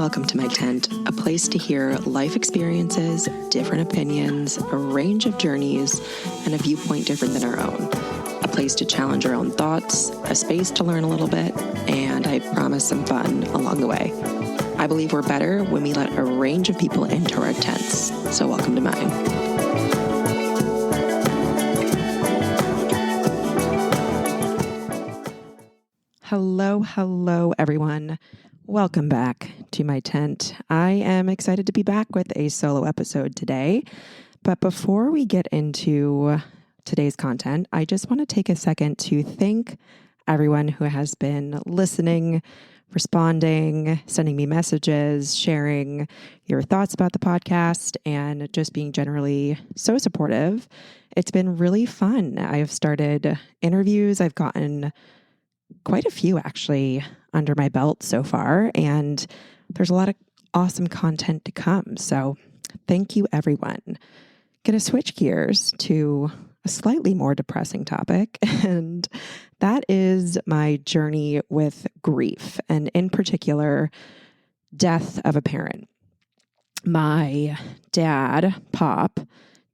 welcome to my tent, a place to hear life experiences, different opinions, a range of journeys, and a viewpoint different than our own. A place to challenge our own thoughts, a space to learn a little bit, and I promise some fun along the way. I believe we're better when we let a range of people into our tents, so welcome to mine. Hello, everyone. Welcome back to my tent. I am excited to be back with a solo episode today. But before we get into today's content, I just want to take a second to thank everyone who has been listening, responding, sending me messages, sharing your thoughts about the podcast, and just being generally so supportive. It's been really fun. I've started interviews. I've gotten quite a few actually under my belt so far, and there's a lot of awesome content to come. So thank you, everyone. Going to switch gears to a slightly more depressing topic, and that is my journey with grief, and in particular, death of a parent. My dad, Pop,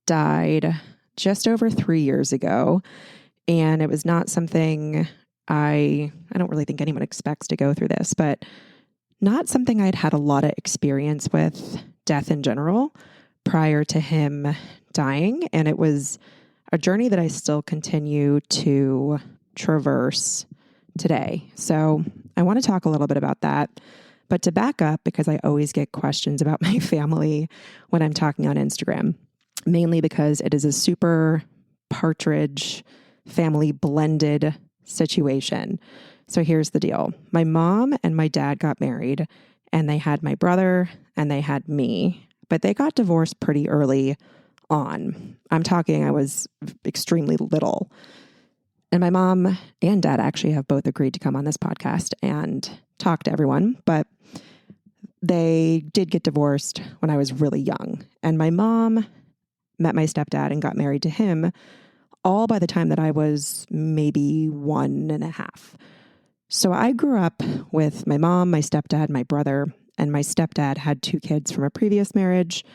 died just over 3 years ago, and it was not something I don't really think anyone expects to go through this, but not something I'd had a lot of experience with death in general prior to him dying. And it was a journey that I still continue to traverse today. So I want to talk a little bit about that. But to back up, because I always get questions about my family when I'm talking on Instagram, mainly because it is a super partridge family blended situation. So here's the deal. My mom and my dad got married, and they had my brother and they had me, but they got divorced pretty early on. I'm talking, I was extremely little. And my mom and dad actually have both agreed to come on this podcast and talk to everyone, but they did get divorced when I was really young. And my mom met my stepdad and got married to him all by the time that I was maybe 1.5. So I grew up with my mom, my stepdad, my brother, and my stepdad had 2 kids from a previous marriage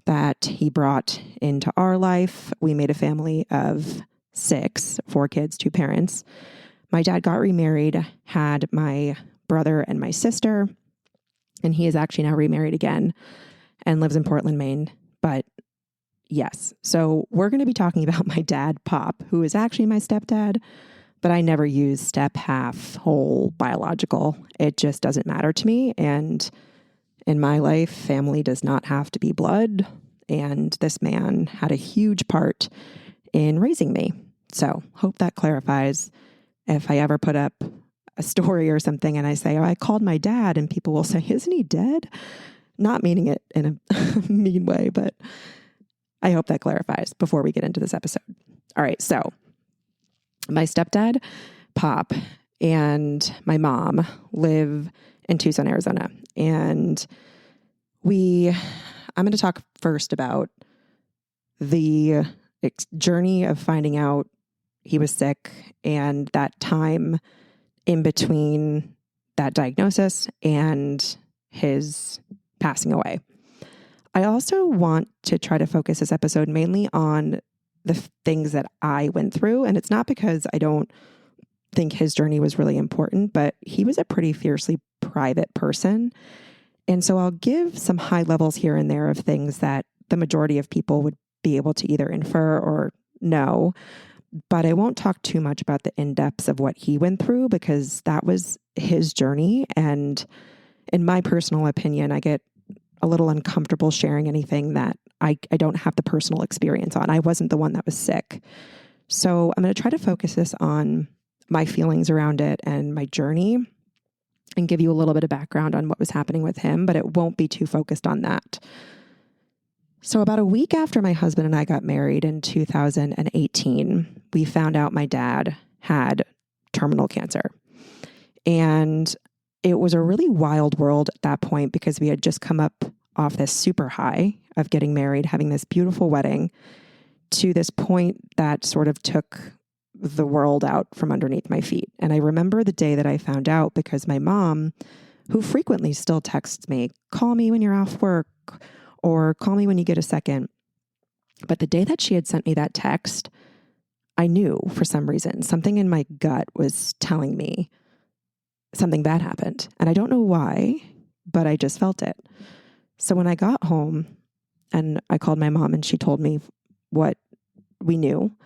that he brought into our life. We made a family of 6, 4 kids, 2 parents. My dad got remarried, had my brother and my sister, and he is actually now remarried again and lives in Portland, Maine. But yes. So we're going to be talking about my dad, Pop, who is actually my stepdad, but I never use step, half, whole, biological. It just doesn't matter to me. And in my life, family does not have to be blood. And this man had a huge part in raising me. So hope that clarifies. If I ever put up a story or something and I say, oh, I called my dad, and people will say, isn't he dead? Not meaning it in a mean way, but I hope that clarifies before we get into this episode. All right. So my stepdad, Pop, and my mom live in Tucson, Arizona. And I'm going to talk first about the journey of finding out he was sick and that time in between that diagnosis and his passing away. I also want to try to focus this episode mainly on the things that I went through. And it's not because I don't think his journey was really important, but he was a pretty fiercely private person. And so I'll give some high levels here and there of things that the majority of people would be able to either infer or know. But I won't talk too much about the in-depths of what he went through, because that was his journey. And in my personal opinion, I get a little uncomfortable sharing anything that I don't have the personal experience on. I wasn't the one that was sick. So I'm going to try to focus this on my feelings around it and my journey and give you a little bit of background on what was happening with him, but it won't be too focused on that. So about a week after my husband and I got married in 2018, we found out my dad had terminal cancer. And it was a really wild world at that point, because we had just come up off this super high of getting married, having this beautiful wedding, to this point that sort of took the world out from underneath my feet. And I remember the day that I found out, because my mom who frequently still texts me, call me when you're off work or call me when you get a second. But the day that she had sent me that text, I knew for some reason, something in my gut was telling me something bad happened. And I don't know why, but I just felt it. So when I got home and I called my mom and she told me what we knew,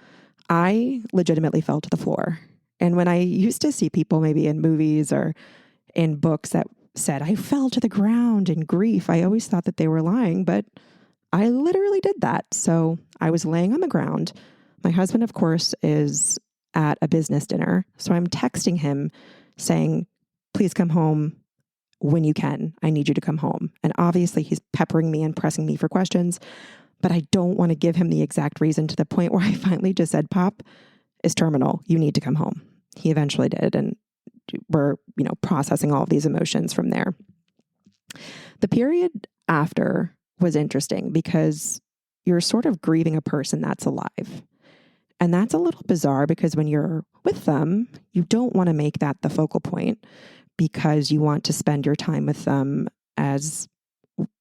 I legitimately fell to the floor. And when I used to see people maybe in movies or in books that said, I fell to the ground in grief, I always thought that they were lying, but I literally did that. So I was laying on the ground. My husband, of course, is at a business dinner. So I'm texting him saying, please come home when you can. I need you to come home. And obviously he's peppering me and pressing me for questions, but I don't want to give him the exact reason to the point where I finally just said, Pop is terminal. You need to come home. He eventually did. And we're, processing all of these emotions from there. The period after was interesting because you're sort of grieving a person that's alive. And that's a little bizarre because when you're with them, you don't want to make that the focal point because you want to spend your time with them as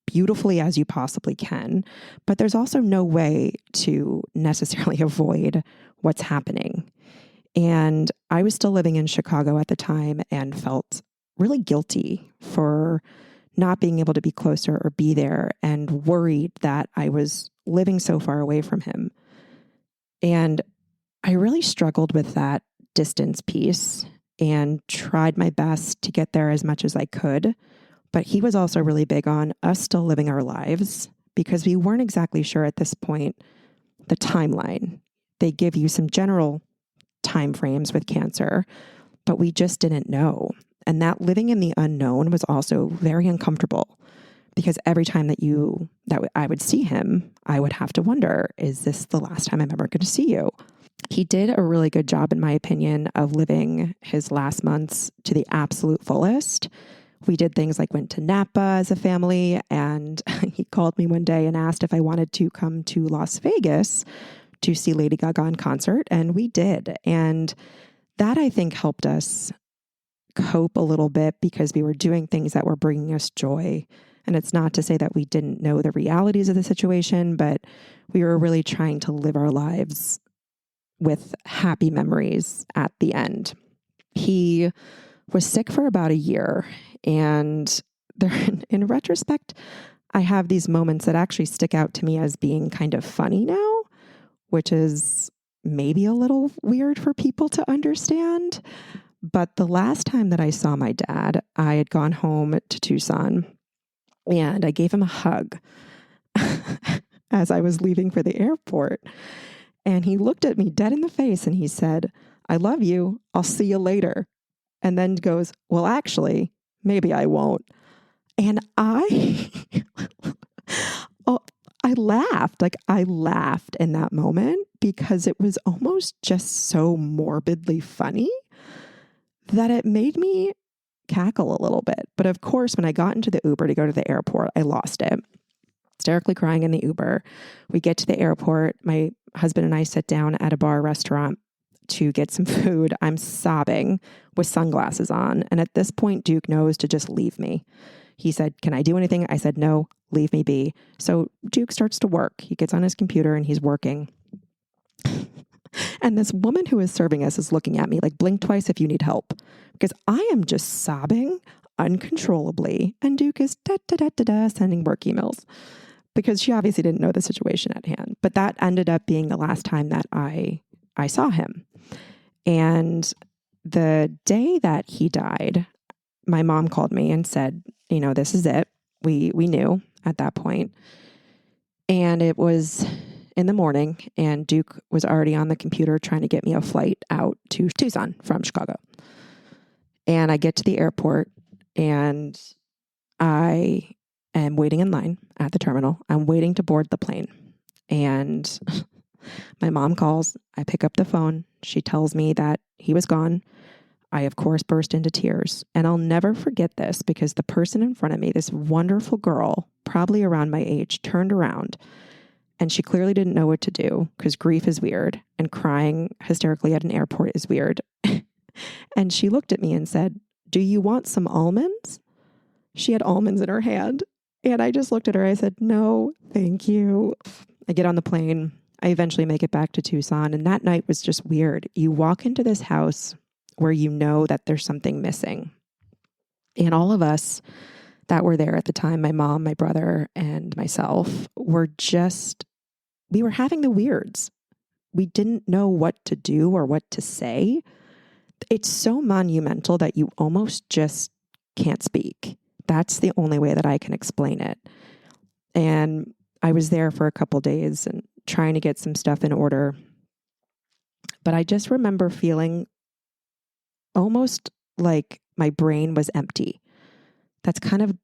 beautifully as you possibly can. But there's also no way to necessarily avoid what's happening. And I was still living in Chicago at the time and felt really guilty for not being able to be closer or be there and worried that I was living so far away from him. And I really struggled with that distance piece and tried my best to get there as much as I could. But he was also really big on us still living our lives because we weren't exactly sure at this point the timeline. They give you some general time frames with cancer, but we just didn't know. And that living in the unknown was also very uncomfortable because every time that I would see him, I would have to wonder, is this the last time I'm ever going to see you? He did a really good job, in my opinion, of living his last months to the absolute fullest. We did things like went to Napa as a family, and he called me one day and asked if I wanted to come to Las Vegas to see Lady Gaga in concert, and we did. And that, I think, helped us cope a little bit because we were doing things that were bringing us joy. And it's not to say that we didn't know the realities of the situation, but we were really trying to live our lives with happy memories at the end. He was sick for about a year. And in retrospect, I have these moments that actually stick out to me as being kind of funny now, which is maybe a little weird for people to understand. But the last time that I saw my dad, I had gone home to Tucson and I gave him a hug as I was leaving for the airport. And he looked at me dead in the face and he said, I love you. I'll see you later. And then goes, well, actually, maybe I won't. And I laughed. I laughed in that moment because it was almost just so morbidly funny that it made me cackle a little bit. But of course, when I got into the Uber to go to the airport, I lost it. Hysterically crying in the Uber. We get to the airport. My husband and I sit down at a bar restaurant to get some food. I'm sobbing with sunglasses on. And at this point, Duke knows to just leave me. He said, can I do anything? I said, no, leave me be. So Duke starts to work. He gets on his computer and he's working. And this woman who is serving us is looking at me like, blink twice if you need help. Because I am just sobbing uncontrollably. And Duke is sending work emails. Because she obviously didn't know the situation at hand. But that ended up being the last time that I saw him. And the day that he died, my mom called me and said, this is it. We knew at that point. And it was in the morning and Duke was already on the computer trying to get me a flight out to Tucson from Chicago. And I get to the airport and I am waiting in line at the terminal. I'm waiting to board the plane. And my mom calls. I pick up the phone. She tells me that he was gone. I, of course, burst into tears. And I'll never forget this because the person in front of me, this wonderful girl, probably around my age, turned around and she clearly didn't know what to do because grief is weird and crying hysterically at an airport is weird. And she looked at me and said, do you want some almonds? She had almonds in her hand. And I just looked at her. I said, no, thank you. I get on the plane. I eventually make it back to Tucson. And that night was just weird. You walk into this house where you know that there's something missing. And all of us that were there at the time, my mom, my brother, and myself, we were having the weirds. We didn't know what to do or what to say. It's so monumental that you almost just can't speak. That's the only way that I can explain it. And I was there for a couple days and trying to get some stuff in order. But I just remember feeling almost like my brain was empty. That's kind of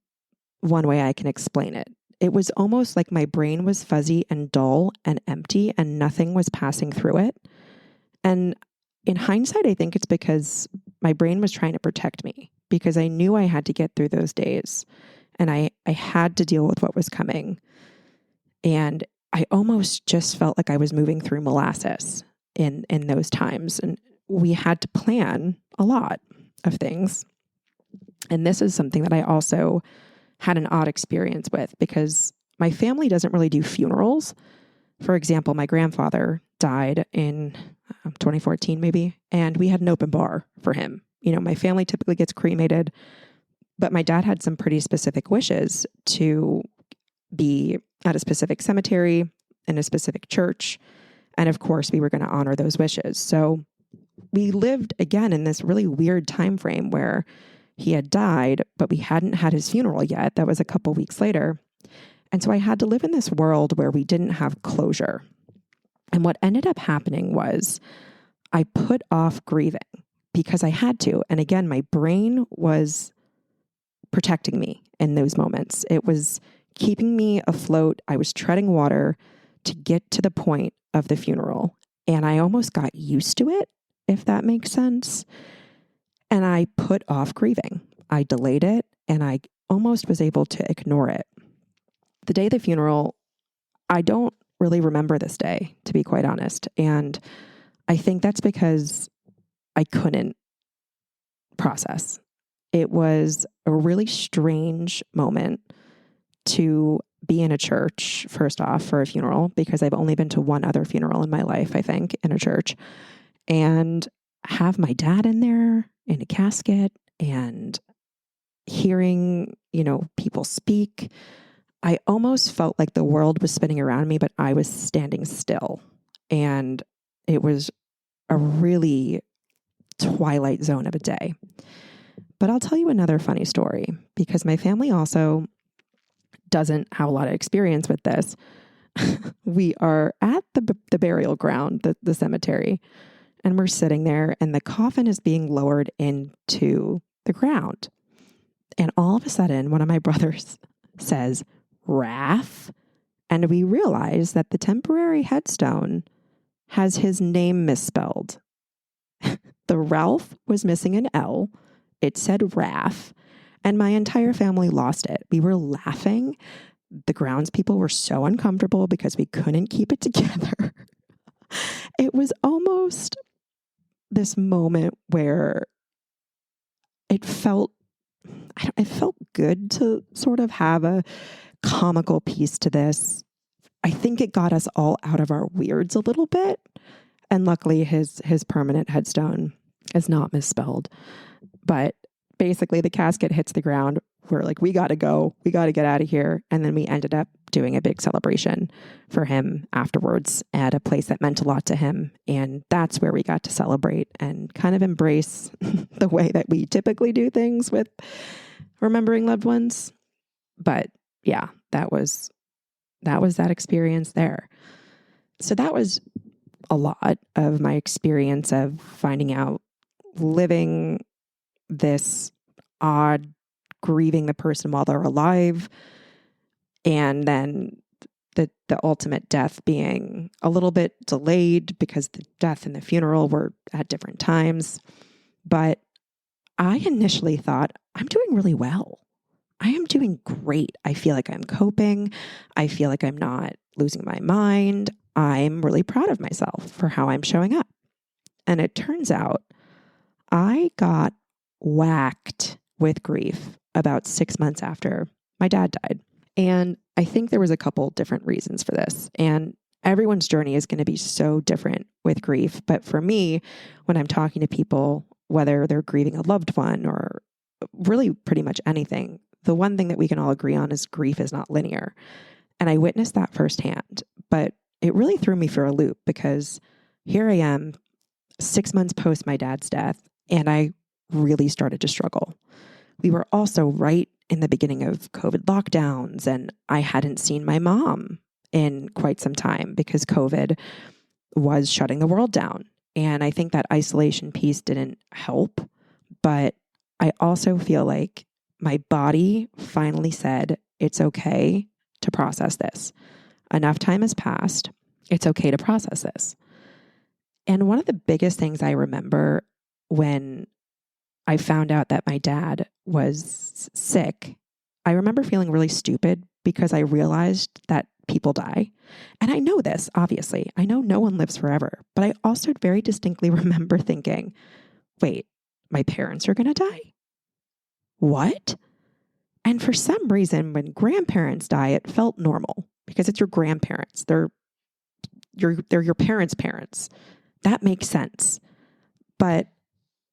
one way I can explain it. It was almost like my brain was fuzzy and dull and empty and nothing was passing through it. And in hindsight, I think it's because my brain was trying to protect me because I knew I had to get through those days and I had to deal with what was coming. And I almost just felt like I was moving through molasses in those times. And we had to plan a lot of things. And this is something that I also had an odd experience with because my family doesn't really do funerals. For example, my grandfather died in 2014 maybe, and we had an open bar for him. You know, my family typically gets cremated, but my dad had some pretty specific wishes to be at a specific cemetery in a specific church. And of course, we were going to honor those wishes. So we lived again in this really weird time frame where he had died, but we hadn't had his funeral yet. That was a couple weeks later. And so I had to live in this world where we didn't have closure. And what ended up happening was I put off grieving because I had to. And again, my brain was protecting me in those moments. It was keeping me afloat. I was treading water to get to the point of the funeral. And I almost got used to it, if that makes sense. And I put off grieving. I delayed it and I almost was able to ignore it. The day of the funeral, I don't really remember this day, to be quite honest. And I think that's because I couldn't process. It was a really strange moment to be in a church, first off, for a funeral, because I've only been to one other funeral in my life, I think, in a church, and have my dad in there in a casket and hearing, people speak. I almost felt like the world was spinning around me, but I was standing still. And it was a really twilight zone of a day. But I'll tell you another funny story because my family also doesn't have a lot of experience with this. We are at the burial ground, the cemetery, and we're sitting there and the coffin is being lowered into the ground. And all of a sudden, one of my brothers says, Raph. And we realize that the temporary headstone has his name misspelled. The Ralph was missing an L. It said Raph. And my entire family lost it. We were laughing. The groundspeople were so uncomfortable because we couldn't keep it together. It was almost this moment where it felt good to sort of have a comical piece to this. I think it got us all out of our weirds a little bit. And luckily his permanent headstone is not misspelled. But basically the casket hits the ground. We're like, we got to go. We got to get out of here. And then we ended up doing a big celebration for him afterwards at a place that meant a lot to him. And that's where we got to celebrate and kind of embrace the way that we typically do things with remembering loved ones. But yeah, that was that experience there. So that was a lot of my experience of finding out, living this odd, grieving the person while they're alive, and then the ultimate death being a little bit delayed because the death and the funeral were at different times. But I initially thought, I'm doing really well. I am doing great. I feel like I'm coping. I feel like I'm not losing my mind. I'm really proud of myself for how I'm showing up. And it turns out I got whacked with grief about 6 months after my dad died. And I think there was a couple different reasons for this. And everyone's journey is going to be so different with grief. But for me, when I'm talking to people, whether they're grieving a loved one or really pretty much anything, the one thing that we can all agree on is grief is not linear. And I witnessed that firsthand. But it really threw me for a loop because here I am 6 months post my dad's death, and I really started to struggle. We were also right in the beginning of COVID lockdowns, and I hadn't seen my mom in quite some time because COVID was shutting the world down. And I think that isolation piece didn't help, but I also feel like my body finally said, it's okay to process this. Enough time has passed. It's okay to process this. And one of the biggest things I remember when I found out that my dad was sick, I remember feeling really stupid because I realized that people die. And I know this, obviously. I know no one lives forever. But I also very distinctly remember thinking, wait, my parents are going to die? What? And for some reason, when grandparents die, it felt normal because it's your grandparents. They're your parents' parents. That makes sense. But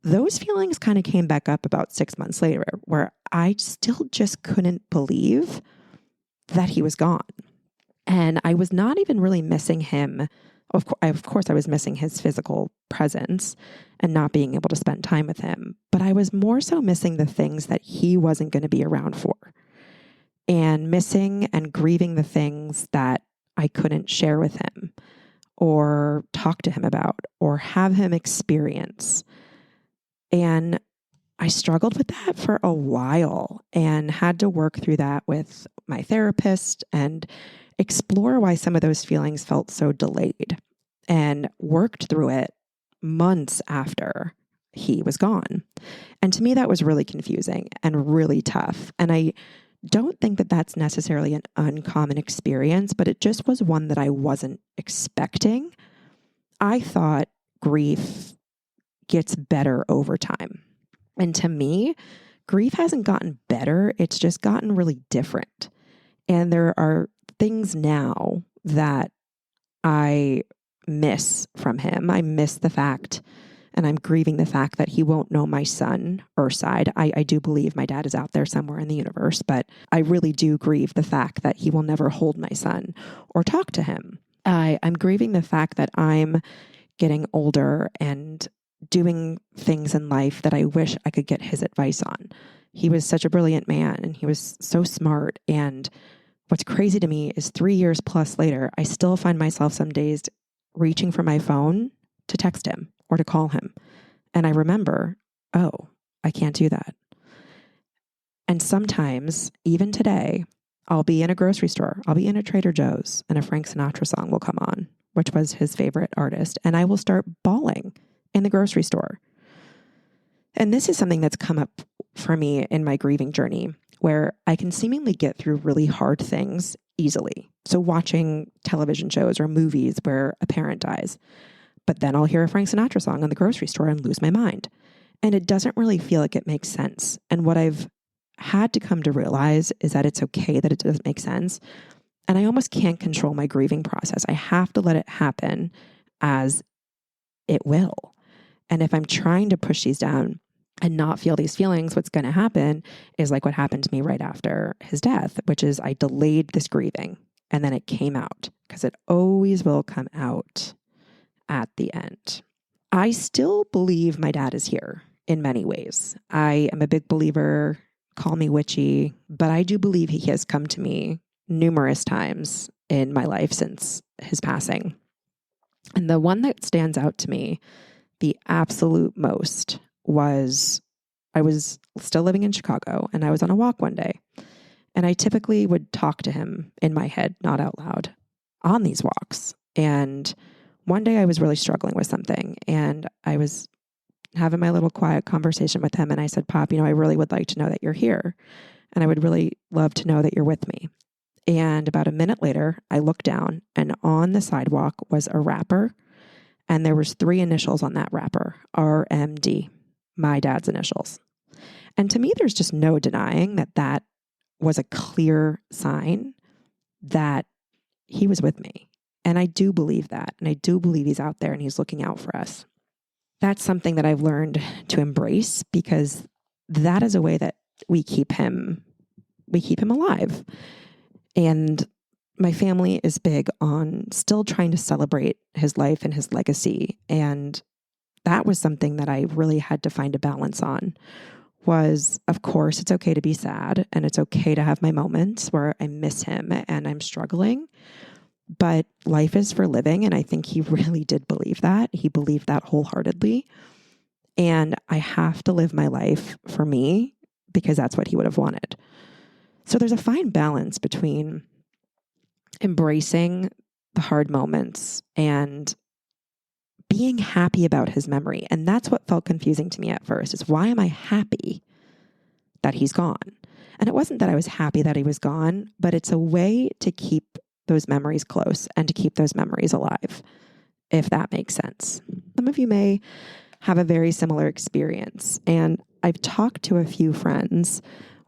those feelings kind of came back up about 6 months later, where I still just couldn't believe that he was gone. And I was not even really missing him. Of course, I was missing his physical presence and not being able to spend time with him. But I was more so missing the things that he wasn't going to be around for, and missing and grieving the things that I couldn't share with him or talk to him about or have him experience. And I struggled with that for a while and had to work through that with my therapist and explore why some of those feelings felt so delayed, and worked through it months after he was gone. And to me, that was really confusing and really tough. And I don't think that that's necessarily an uncommon experience, but it just was one that I wasn't expecting. I thought grief gets better over time. And to me, grief hasn't gotten better. It's just gotten really different. And there are things now that I miss from him. I miss the fact, and I'm grieving the fact that he won't know my son, Earthside. I do believe my dad is out there somewhere in the universe, but I really do grieve the fact that he will never hold my son or talk to him. I'm grieving the fact that I'm getting older and doing things in life that I wish I could get his advice on. He was such a brilliant man and he was so smart. And what's crazy to me is 3 years plus later, I still find myself some days reaching for my phone to text him or to call him. And I remember, oh, I can't do that. And sometimes, even today, I'll be in a grocery store, I'll be in a Trader Joe's, and a Frank Sinatra song will come on, which was his favorite artist, and I will start bawling in the grocery store. And this is something that's come up for me in my grieving journey, where I can seemingly get through really hard things easily. So watching television shows or movies where a parent dies, but then I'll hear a Frank Sinatra song in the grocery store and lose my mind. And it doesn't really feel like it makes sense. And what I've had to come to realize is that it's okay that it doesn't make sense. And I almost can't control my grieving process. I have to let it happen as it will. And if I'm trying to push these down and not feel these feelings, what's going to happen is like what happened to me right after his death, which is I delayed this grieving and then it came out, because it always will come out at the end. I still believe my dad is here in many ways. I am a big believer, call me witchy, but I do believe he has come to me numerous times in my life since his passing. And the one that stands out to me the absolute most was I was still living in Chicago and I was on a walk one day. And I typically would talk to him in my head, not out loud, on these walks. And one day I was really struggling with something and I was having my little quiet conversation with him. And I said, Pop, I really would like to know that you're here. And I would really love to know that you're with me. And about a minute later, I looked down and on the sidewalk was a wrapper. And there was 3 initials on that wrapper, RMD, my dad's initials. And to me, there's just no denying that that was a clear sign that he was with me. And I do believe that. And I do believe he's out there and he's looking out for us. That's something that I've learned to embrace, because that is a way that we keep him alive. And my family is big on still trying to celebrate his life and his legacy. And that was something that I really had to find a balance on. Was, of course, it's okay to be sad and it's okay to have my moments where I miss him and I'm struggling, but life is for living. And I think he really did believe that. He believed that wholeheartedly. And I have to live my life for me because that's what he would have wanted. So there's a fine balance between embracing the hard moments and being happy about his memory. And that's what felt confusing to me at first, is why am I happy that he's gone? And it wasn't that I was happy that he was gone, but it's a way to keep those memories close and to keep those memories alive, if that makes sense. Some of you may have a very similar experience. And I've talked to a few friends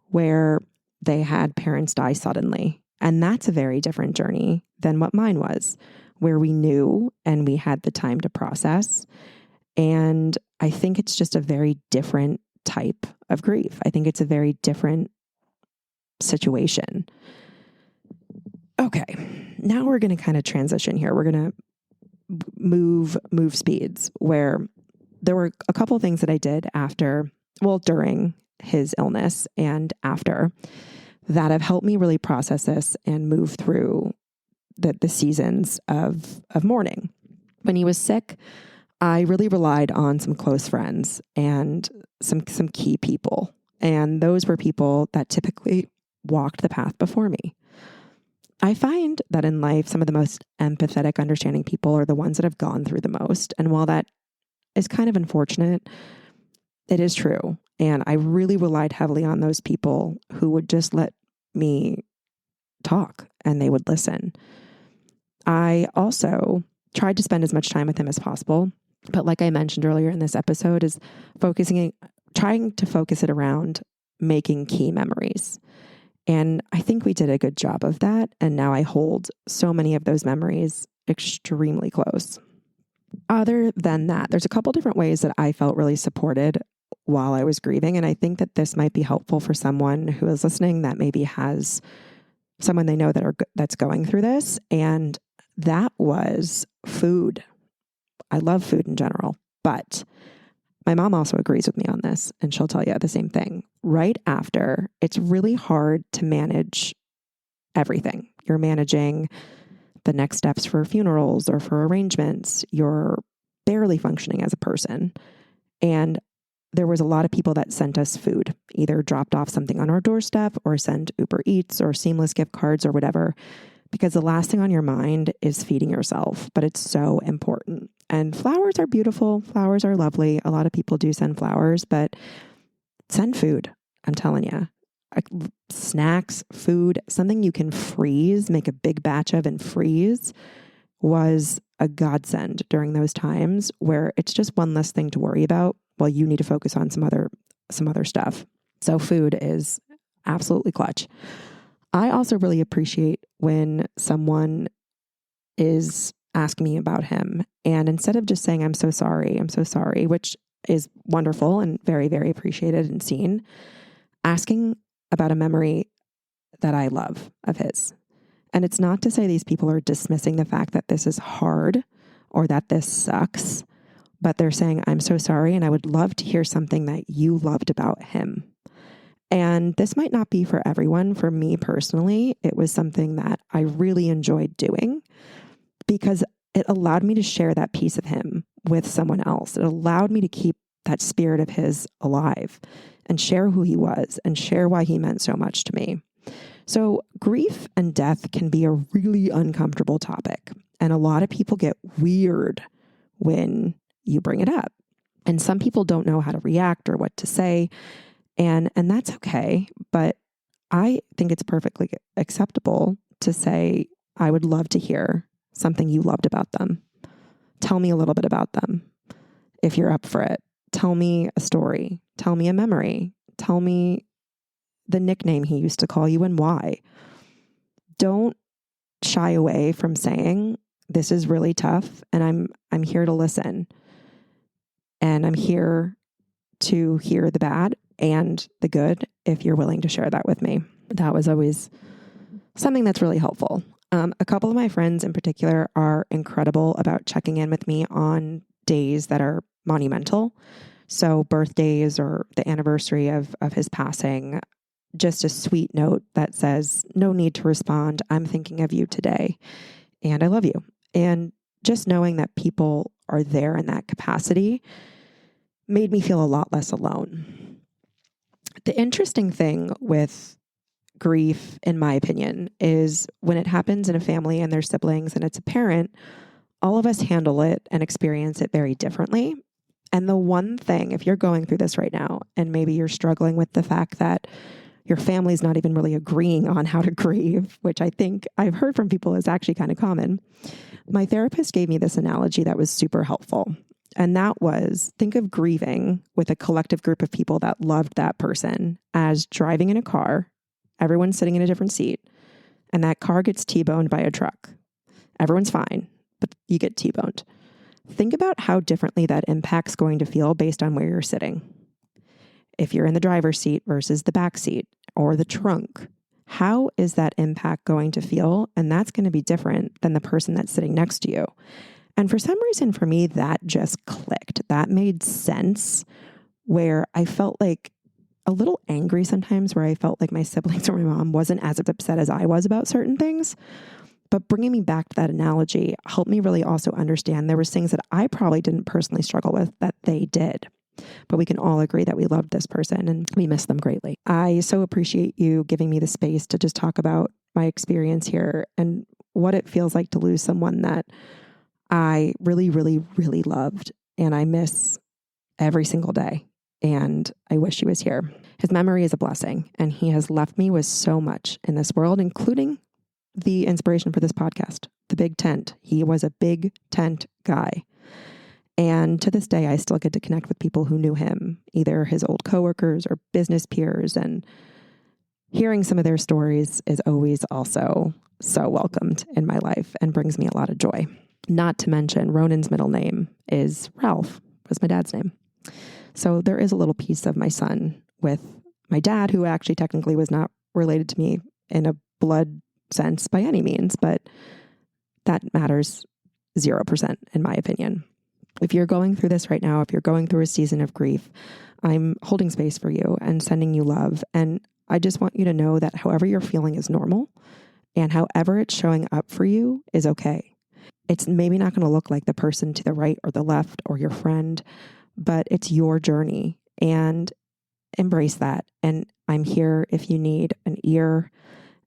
where they had parents die suddenly. And that's a very different journey than what mine was, where we knew and we had the time to process. And I think it's just a very different type of grief. I think it's a very different situation. Okay, now we're going to kind of transition here. We're going to move speeds, where there were a couple of things that I did during his illness and after, that have helped me really process this and move through the seasons of mourning. When he was sick, I really relied on some close friends and some key people. And those were people that typically walked the path before me. I find that in life, some of the most empathetic, understanding people are the ones that have gone through the most. And while that is kind of unfortunate, it is true. And I really relied heavily on those people who would just let me talk and they would listen. I also tried to spend as much time with him as possible. But like I mentioned earlier in this episode, is trying to focus it around making key memories. And I think we did a good job of that. And now I hold so many of those memories extremely close. Other than that, there's a couple different ways that I felt really supported while I was grieving. And I think that this might be helpful for someone who is listening that maybe has someone they know that's going through this. And that was food. I love food in general, but my mom also agrees with me on this, and she'll tell you the same thing. Right after, it's really hard to manage everything. You're managing the next steps for funerals or for arrangements. You're barely functioning as a person. And there was a lot of people that sent us food, either dropped off something on our doorstep or sent Uber Eats or seamless gift cards or whatever, because the last thing on your mind is feeding yourself, but it's so important. And flowers are beautiful. Flowers are lovely. A lot of people do send flowers, but send food. I'm telling you, snacks, food, something you can freeze, make a big batch of and freeze, was a godsend during those times where it's just one less thing to worry about while you need to focus on some other stuff. So food is absolutely clutch. I also really appreciate when someone is asking me about him, and instead of just saying, I'm so sorry, which is wonderful and very, very appreciated and seen, asking about a memory that I love of his. And it's not to say these people are dismissing the fact that this is hard or that this sucks, but they're saying, I'm so sorry, and I would love to hear something that you loved about him. And this might not be for everyone. For me personally, it was something that I really enjoyed doing because it allowed me to share that piece of him with someone else. It allowed me to keep that spirit of his alive and share who he was and share why he meant so much to me. So grief and death can be a really uncomfortable topic. And a lot of people get weird when you bring it up. And some people don't know how to react or what to say. And that's okay. But I think it's perfectly acceptable to say, I would love to hear something you loved about them. Tell me a little bit about them. If you're up for it, tell me a story. Tell me a memory. tell me the nickname he used to call you and why. Don't shy away from saying, this is really tough and I'm here to listen. And I'm here to hear the bad and the good if you're willing to share that with me. That was always something that's really helpful. A couple of my friends in particular are incredible about checking in with me on days that are monumental. So birthdays or the anniversary of his passing, just a sweet note that says, no need to respond. I'm thinking of you today and I love you. And just knowing that people are there in that capacity made me feel a lot less alone. The interesting thing with grief, in my opinion, is when it happens in a family and there's siblings and it's a parent, all of us handle it and experience it very differently. And the one thing, if you're going through this right now, and maybe you're struggling with the fact that your family's not even really agreeing on how to grieve, which I think I've heard from people is actually kind of common. My therapist gave me this analogy that was super helpful. And that was, think of grieving with a collective group of people that loved that person as driving in a car. Everyone's sitting in a different seat, and that car gets T-boned by a truck. Everyone's fine, but you get T-boned. Think about how differently that impact's going to feel based on where you're sitting. If you're in the driver's seat versus the back seat or the trunk, how is that impact going to feel? And that's going to be different than the person that's sitting next to you. And for some reason, for me, that just clicked. That made sense, where I felt like a little angry sometimes, where I felt like my siblings or my mom wasn't as upset as I was about certain things. But bringing me back to that analogy helped me really also understand there was things that I probably didn't personally struggle with that they did. But we can all agree that we loved this person and we miss them greatly. I so appreciate you giving me the space to just talk about my experience here and what it feels like to lose someone that I really, really, really loved. And I miss every single day. And I wish he was here. His memory is a blessing, and he has left me with so much in this world, including the inspiration for this podcast, the big tent. He was a big tent guy. And to this day, I still get to connect with people who knew him, either his old coworkers or business peers. And hearing some of their stories is always also so welcomed in my life and brings me a lot of joy. Not to mention, Ronan's middle name is Ralph, was my dad's name. So there is a little piece of my son with my dad, who actually technically was not related to me in a blood sense by any means, but that matters 0% in my opinion. If you're going through this right now, if you're going through a season of grief, I'm holding space for you and sending you love. And I just want you to know that however you're feeling is normal, and however it's showing up for you is okay. It's maybe not going to look like the person to the right or the left or your friend, but it's your journey, and embrace that. And I'm here if you need an ear,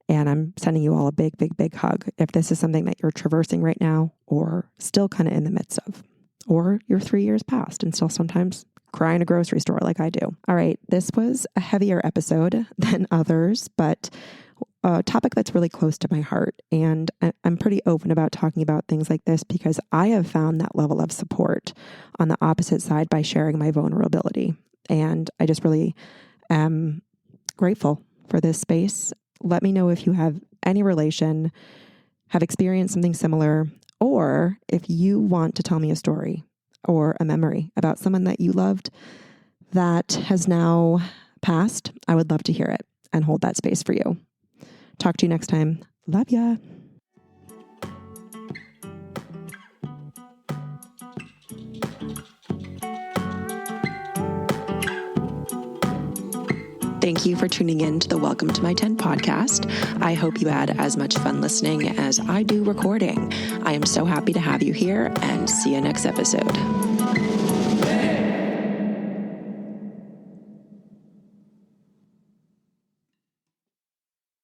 and I'm sending you all a big, big, big hug. If this is something that you're traversing right now or still kind of in the midst of, or you're 3 years past and still sometimes cry in a grocery store like I do. All right. This was a heavier episode than others, but a topic that's really close to my heart. And I'm pretty open about talking about things like this because I have found that level of support on the opposite side by sharing my vulnerability. And I just really am grateful for this space. Let me know if you have any relation, have experienced something similar, or if you want to tell me a story or a memory about someone that you loved that has now passed. I would love to hear it and hold that space for you. Talk to you next time. Love ya. Thank you for tuning in to the Welcome to My Tent podcast. I hope you had as much fun listening as I do recording. I am so happy to have you here, and see you next episode.